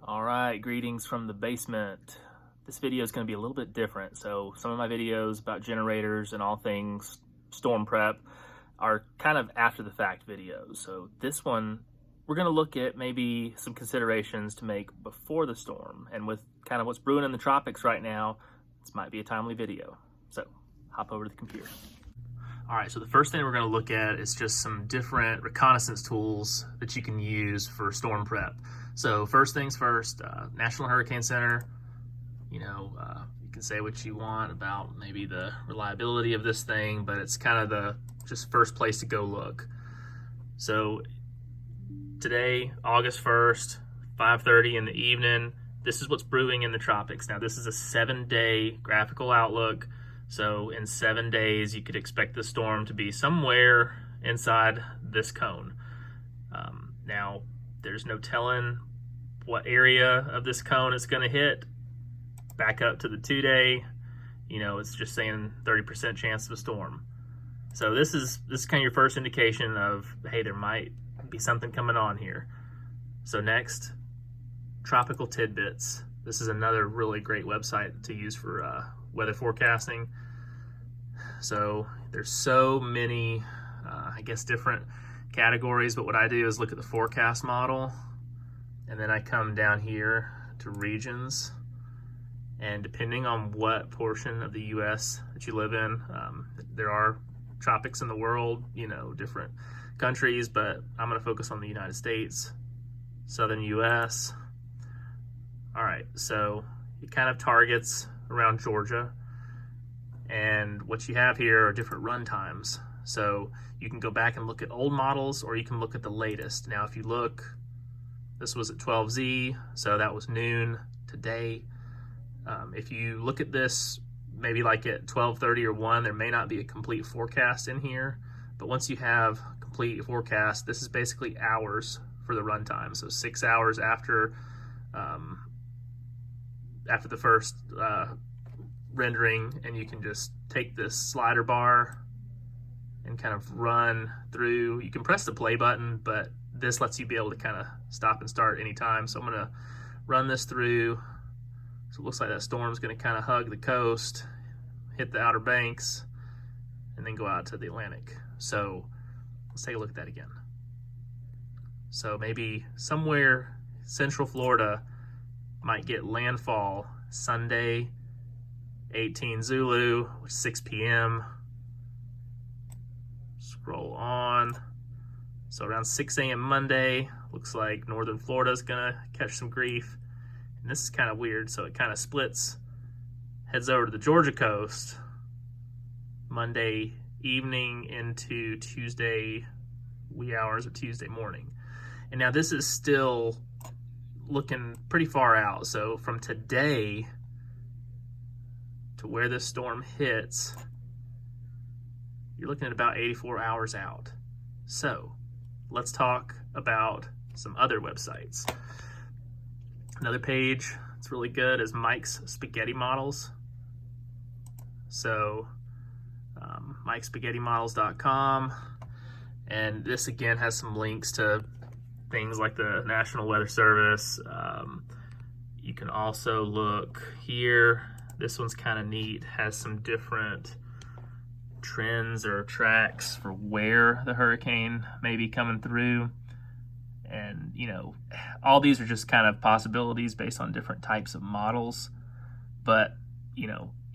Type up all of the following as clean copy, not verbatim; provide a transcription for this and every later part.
All right, greetings from the basement. This video is going to be a little bit different. So some of my videos about generators and all things storm prep are kind of after the fact videos. So this one, we're going to look at maybe some considerations to make before the storm. And with kind of what's brewing in the tropics right now, this might be a timely video. So hop over to the computer. All right, so the first thing we're going to look at is just some different reconnaissance tools that you can use for storm prep. So first things first, National Hurricane Center, you can say what you want about maybe the reliability of this thing, but it's kind of the just first place to go look. So today, August 1st, 5:30 in the evening, this is what's brewing in the tropics. Now this is a 7-day graphical outlook. So in 7 days, you could expect the storm to be somewhere inside this cone. Now, there's no telling what area of this cone it's going to hit. Back up to the 2-day, it's just saying 30% chance of a storm. So this is kind of your first indication of, hey, there might be something coming on here. So next, Tropical Tidbits. This is another really great website to use for weather forecasting. So there's so many, different categories, but what I do is look at the forecast model, and then I come down here to regions, and depending on what portion of the US that you live in, there are tropics in the world, different countries, but I'm going to focus on the United States, southern US. All right, so it kind of targets around Georgia, and what you have here are different run times. So you can go back and look at old models, or you can look at the latest. Now if you look, this was at 12Z, so that was noon today. If you look at this maybe like at 12:30 or 1, there may not be a complete forecast in here, but once you have complete forecast, this is basically hours for the run time. So 6 hours after the first rendering, and you can just take this slider bar and kind of run through. You can press the play button, but this lets you be able to kind of stop and start anytime. So I'm going to run this through. So it looks like that storm's going to kind of hug the coast, hit the Outer Banks, and then go out to the Atlantic. So let's take a look at that again. So maybe somewhere central Florida might get landfall Sunday, 18 Zulu, 6 p.m. Scroll on. So around 6 a.m. Monday, looks like northern Florida's gonna catch some grief. And this is kind of weird, so it kind of splits, heads over to the Georgia coast Monday evening into Tuesday wee hours of Tuesday morning. And now this is still looking pretty far out. So from today to where this storm hits, you're looking at about 84 hours out. So let's talk about some other websites. Another page that's really good is Mike's Spaghetti Models. So MikeSpaghettiModels.com, and this again has some links to things like the National Weather Service. You can also look here. This one's kind of neat, has some different trends or tracks for where the hurricane may be coming through. And, all these are just kind of possibilities based on different types of models. But,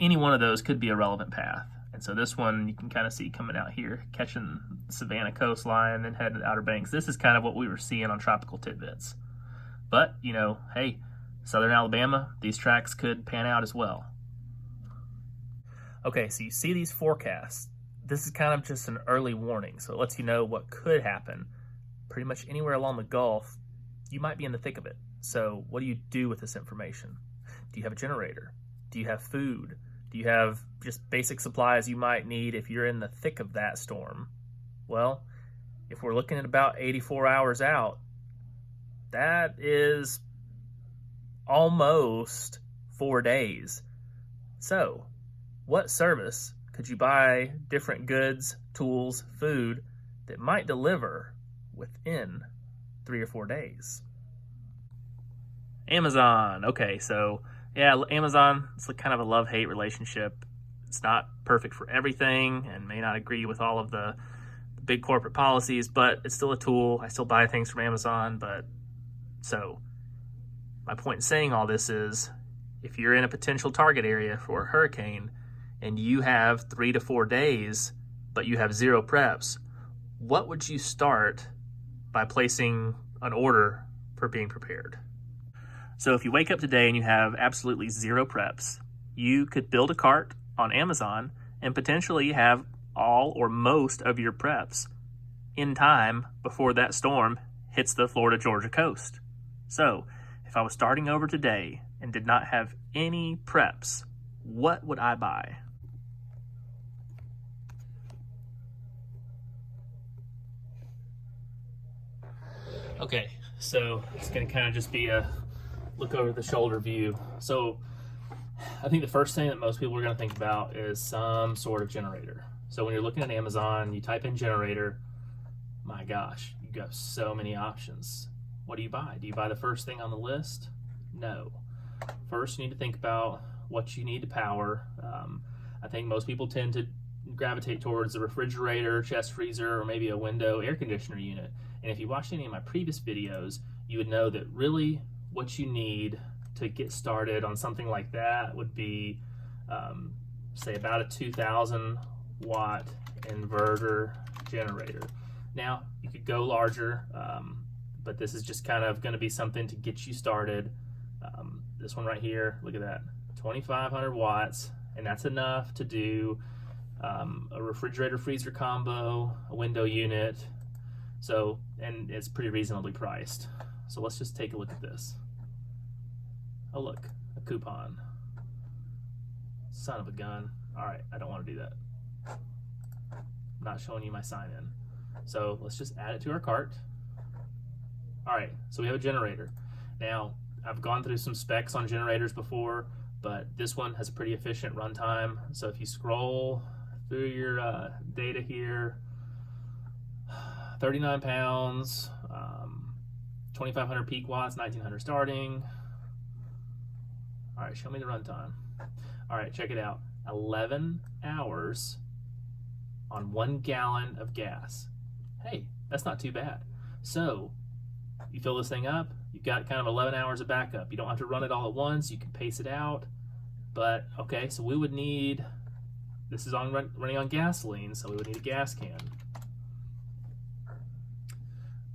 any one of those could be a relevant path. And so this one you can kind of see coming out here, catching the Savannah coastline and heading to the Outer Banks. This is kind of what we were seeing on Tropical Tidbits. But, hey, southern Alabama, these tracks could pan out as well. Okay, so you see these forecasts. This is kind of just an early warning, so it lets you know what could happen. Pretty much anywhere along the Gulf, you might be in the thick of it. So what do you do with this information? Do you have a generator? Do you have food? Do you have just basic supplies you might need if you're in the thick of that storm? Well, if we're looking at about 84 hours out, that is almost 4 days. So what service could you buy different goods, tools, food that might deliver within 3 or 4 days? Amazon. Okay, so yeah, Amazon, it's like kind of a love-hate relationship. It's not perfect for everything and may not agree with all of the big corporate policies, but it's still a tool. I still buy things from Amazon, but so my point in saying all this is if you're in a potential target area for a hurricane and you have 3 to 4 days, but you have 0 preps, what would you start by placing an order for being prepared? So if you wake up today and you have absolutely 0 preps, you could build a cart on Amazon and potentially have all or most of your preps in time before that storm hits the Florida-Georgia coast. So if I was starting over today and did not have any preps, what would I buy? Okay, so it's going to kind of just be a look over the shoulder view. So I think the first thing that most people are going to think about is some sort of generator. So when you're looking at Amazon, you type in generator, my gosh, you've got so many options. What do you buy? Do you buy the first thing on the list? No. First, you need to think about what you need to power. I think most people tend to gravitate towards the refrigerator, chest freezer, or maybe a window air conditioner unit. And if you watched any of my previous videos, you would know that really what you need to get started on something like that would be, say, about a 2,000 watt inverter generator. Now, you could go larger, but this is just kind of going to be something to get you started. This one right here, look at that, 2,500 watts, and that's enough to do a refrigerator freezer combo, a window unit. So, and it's pretty reasonably priced. So let's just take a look at this. Oh look, a coupon. Son of a gun. All right, I don't want to do that. I'm not showing you my sign in. So let's just add it to our cart. All right, so we have a generator. Now, I've gone through some specs on generators before, but this one has a pretty efficient runtime. So if you scroll through your data here, 39 pounds, 2,500 peak watts, 1,900 starting. All right, show me the runtime. All right, check it out. 11 hours on 1 gallon of gas. Hey, that's not too bad. So you fill this thing up, you've got kind of 11 hours of backup. You don't have to run it all at once, you can pace it out. But okay, so we would need, this is running on gasoline, so we would need a gas can.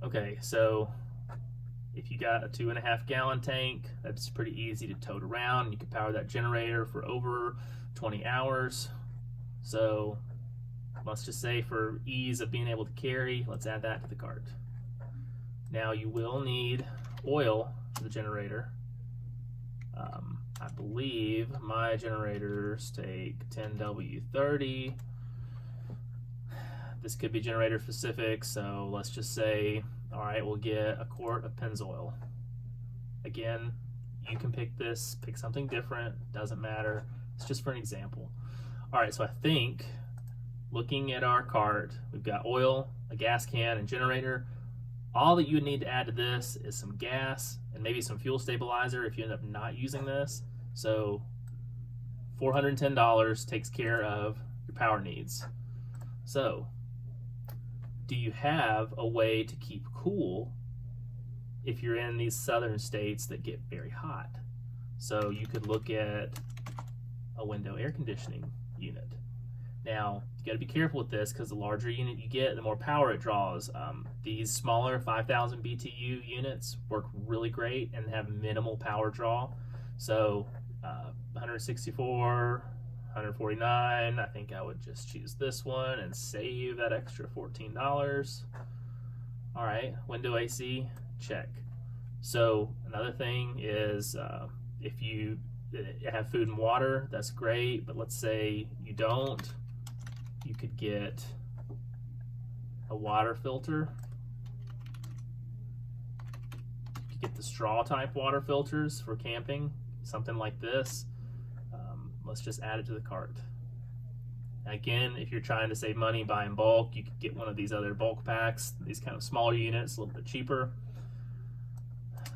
Okay, so if you got a 2.5 gallon tank, that's pretty easy to tote around. You can power that generator for over 20 hours. So let's just say for ease of being able to carry, let's add that to the cart. Now you will need oil for the generator. I believe my generators take 10W30. This could be generator specific, so let's just say, all right, we'll get a quart of Pennzoil. Again, you can pick this, pick something different, doesn't matter. It's just for an example. All right, so I think looking at our cart, we've got oil, a gas can, and generator. All that you would need to add to this is some gas and maybe some fuel stabilizer if you end up not using this. So $410 takes care of your power needs. So do you have a way to keep cool if you're in these southern states that get very hot? So you could look at a window air conditioning unit. Now, you got to be careful with this because the larger unit you get, the more power it draws. These smaller 5,000 BTU units work really great and have minimal power draw. So 164, 149, I think I would just choose this one and save that extra $14. All right, window AC, check. So another thing is if you have food and water, that's great, but let's say you don't, you could get a water filter. You could get the straw type water filters for camping, something like this. Let's just add it to the cart. Again, if you're trying to save money, buy in bulk, you could get one of these other bulk packs, these kind of smaller units, a little bit cheaper.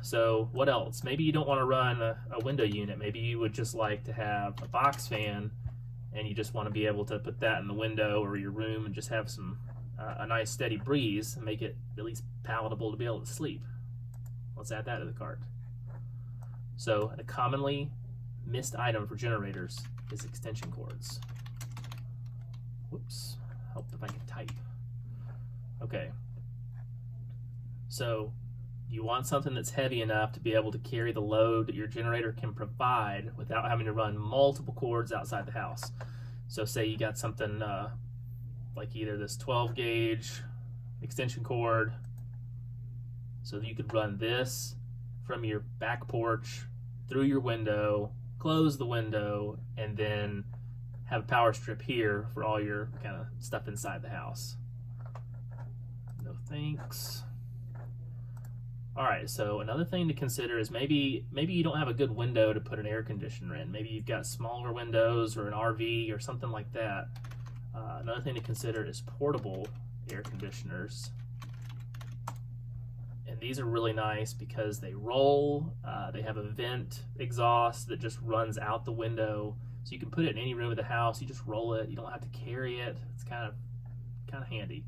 So what else? Maybe you don't want to run a window unit. Maybe you would just like to have a box fan, and you just want to be able to put that in the window or your room and just have some a nice steady breeze and make it at least palatable to be able to sleep. Let's add that to the cart. So a commonly missed item for generators is extension cords. Whoops, help if I can type. Okay, so you want something that's heavy enough to be able to carry the load that your generator can provide without having to run multiple cords outside the house. So say you got something like either this 12 gauge extension cord, so that you could run this from your back porch through your window, close the window, and then have a power strip here for all your kind of stuff inside the house. No thanks. All right, so another thing to consider is maybe you don't have a good window to put an air conditioner in. Maybe you've got smaller windows or an RV or something like that. Another thing to consider is portable air conditioners. And these are really nice because they roll, they have a vent exhaust that just runs out the window. So you can put it in any room of the house, you just roll it, you don't have to carry it. It's kind of handy.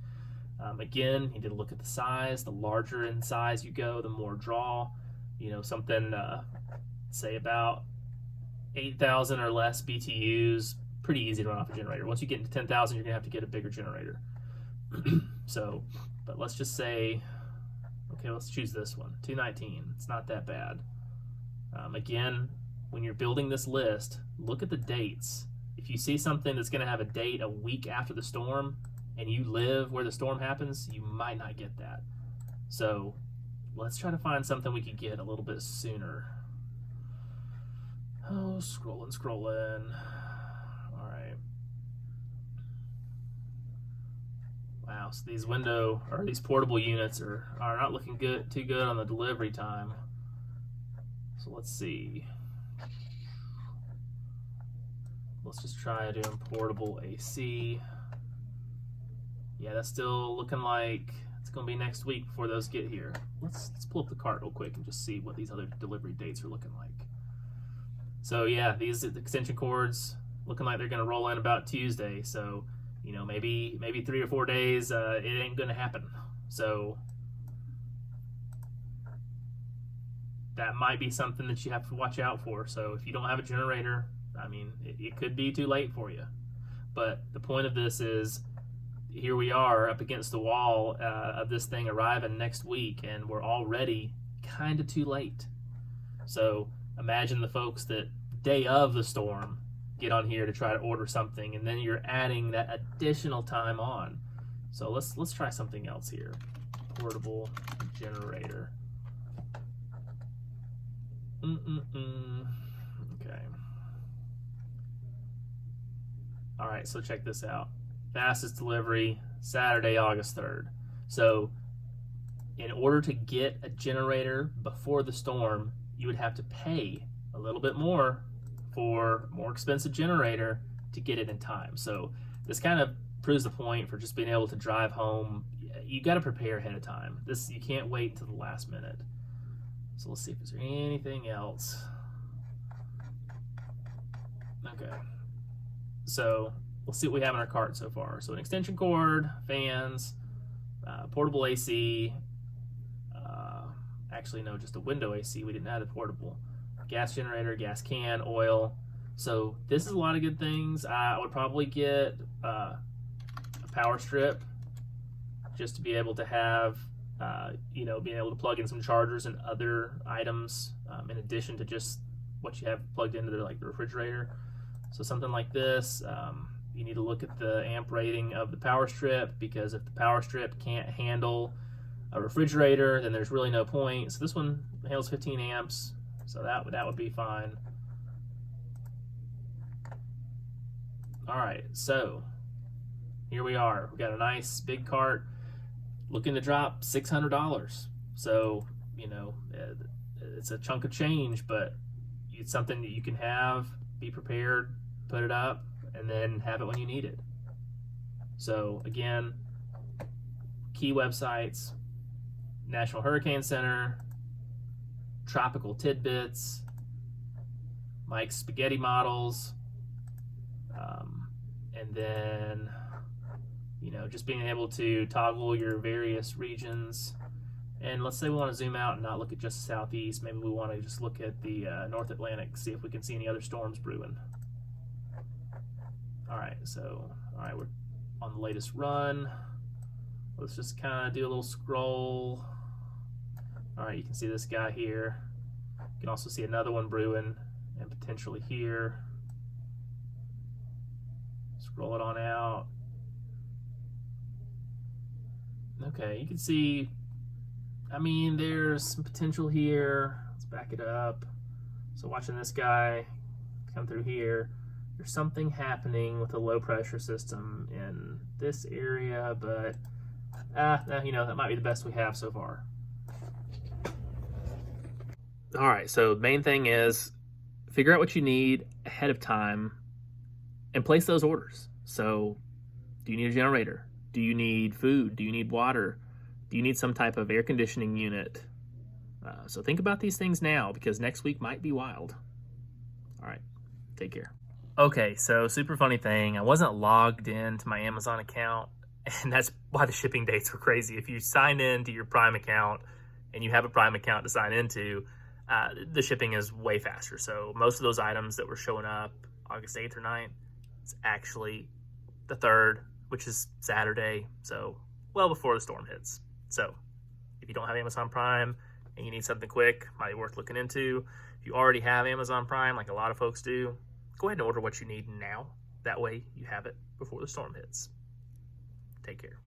Again, you need to look at the size. The larger in size you go, the more draw. You know, something, say about 8,000 or less BTUs, pretty easy to run off a generator. Once you get into 10,000, you're gonna have to get a bigger generator. So, but let's just say, okay, let's choose this one, 219. It's not that bad. Again, when you're building this list, look at the dates. If you see something that's gonna have a date a week after the storm, and you live where the storm happens, you might not get that. So let's try to find something we could get a little bit sooner. Oh, scrolling. All right. Wow, so these portable units are not looking too good on the delivery time. So let's see. Let's just try doing portable AC. Yeah, that's still looking like it's gonna be next week before those get here. Let's pull up the cart real quick and just see what these other delivery dates are looking like. So yeah, these extension cords looking like they're gonna roll in about Tuesday. So, you know, maybe 3 or 4 days, it ain't gonna happen. So that might be something that you have to watch out for. So if you don't have a generator, I mean, it could be too late for you. But the point of this is, here we are up against the wall of this thing arriving next week, and we're already kind of too late. So imagine the folks that day of the storm get on here to try to order something, and then you're adding that additional time on. So let's try something else here. Portable generator. Okay. All right, so check this out. Fastest delivery, Saturday, August 3rd. So in order to get a generator before the storm, you would have to pay a little bit more for a more expensive generator to get it in time. So this kind of proves the point for just being able to drive home. You got to prepare ahead of time. You can't wait until the last minute. So let's see if there's anything else. Okay. So let's see what we have in our cart so far. So an extension cord, fans, portable AC, actually no, just a window AC. We didn't add a portable. Gas generator, gas can, oil. So this is a lot of good things. I would probably get a power strip just to be able to have, being able to plug in some chargers and other items in addition to just what you have plugged into like the refrigerator. So something like this. You need to look at the amp rating of the power strip, because if the power strip can't handle a refrigerator, then there's really no point. So this one handles 15 amps, so that would be fine. All right, so here we are. We got a nice big cart, looking to drop $600. So, you know, it's a chunk of change, but it's something that you can have, be prepared, put it up, and then have it when you need it. So again, key websites: National Hurricane Center, tropical tidbits, Mike's spaghetti models, and then, you know, just being able to toggle your various regions. And let's say we want to zoom out and not look at just the southeast. Maybe we want to just look at the North Atlantic, see if we can see any other storms brewing. All right, we're on the latest run. Let's just kind of do a little scroll. All right, you can see this guy here. You can also see another one brewing and potentially here. Scroll it on out. Okay, you can see, I mean, there's some potential here. Let's back it up. So watching this guy come through here, there's something happening with a low pressure system in this area, but you know, that might be the best we have so far. All right, so the main thing is figure out what you need ahead of time and place those orders. So do you need a generator? Do you need food? Do you need water? Do you need some type of air conditioning unit? So think about these things now, because next week might be wild. All right, take care. Okay, so super funny thing. I wasn't logged into my Amazon account, and that's why the shipping dates were crazy. If you sign in to your Prime account and you have a Prime account to sign into, the shipping is way faster. So most of those items that were showing up August 8th or 9th, it's actually the 3rd, which is Saturday, so well before the storm hits. So if you don't have Amazon Prime and you need something quick, might be worth looking into. If you already have Amazon Prime, like a lot of folks do, go ahead and order what you need now. That way you have it before the storm hits. Take care.